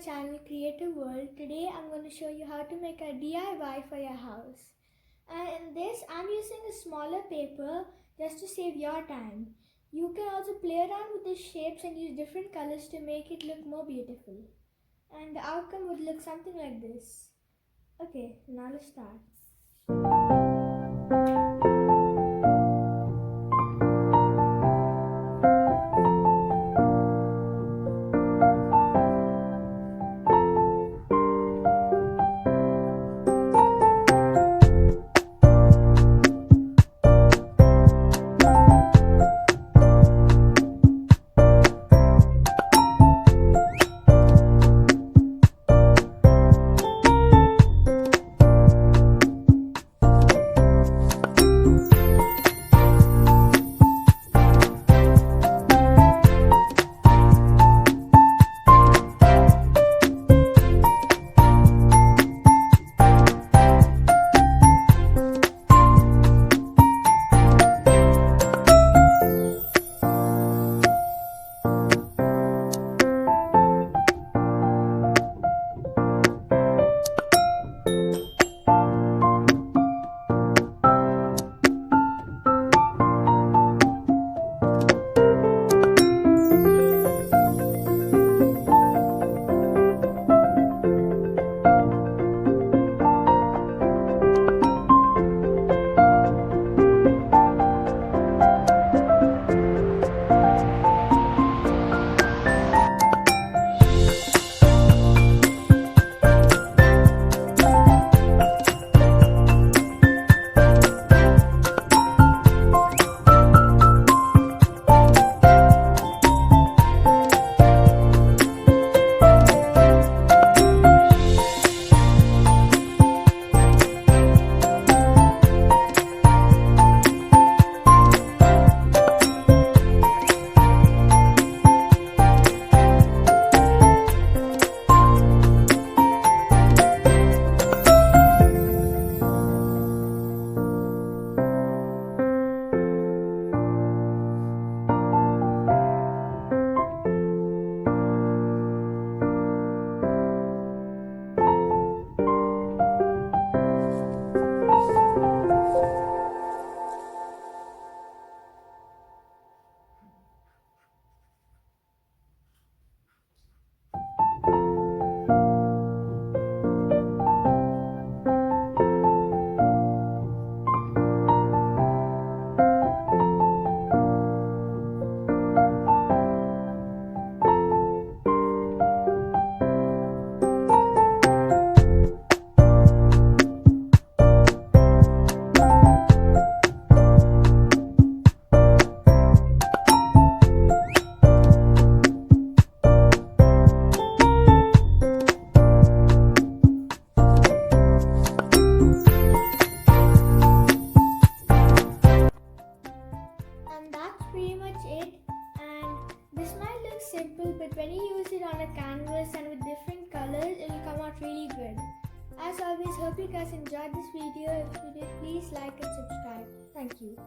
channel Creative World. Today I'm going to show you how to make a DIY for your house. And in this I'm using a smaller paper just to save your time. You can also play around with the shapes and use different colors to make it look more beautiful. And the outcome would look something like this. Okay, now let's start. And that's pretty much it. And this might look simple, but when you use it on a canvas and with different colors, it will come out really good. As always, hope you guys enjoyed this video. If you did, please like and subscribe. Thank you.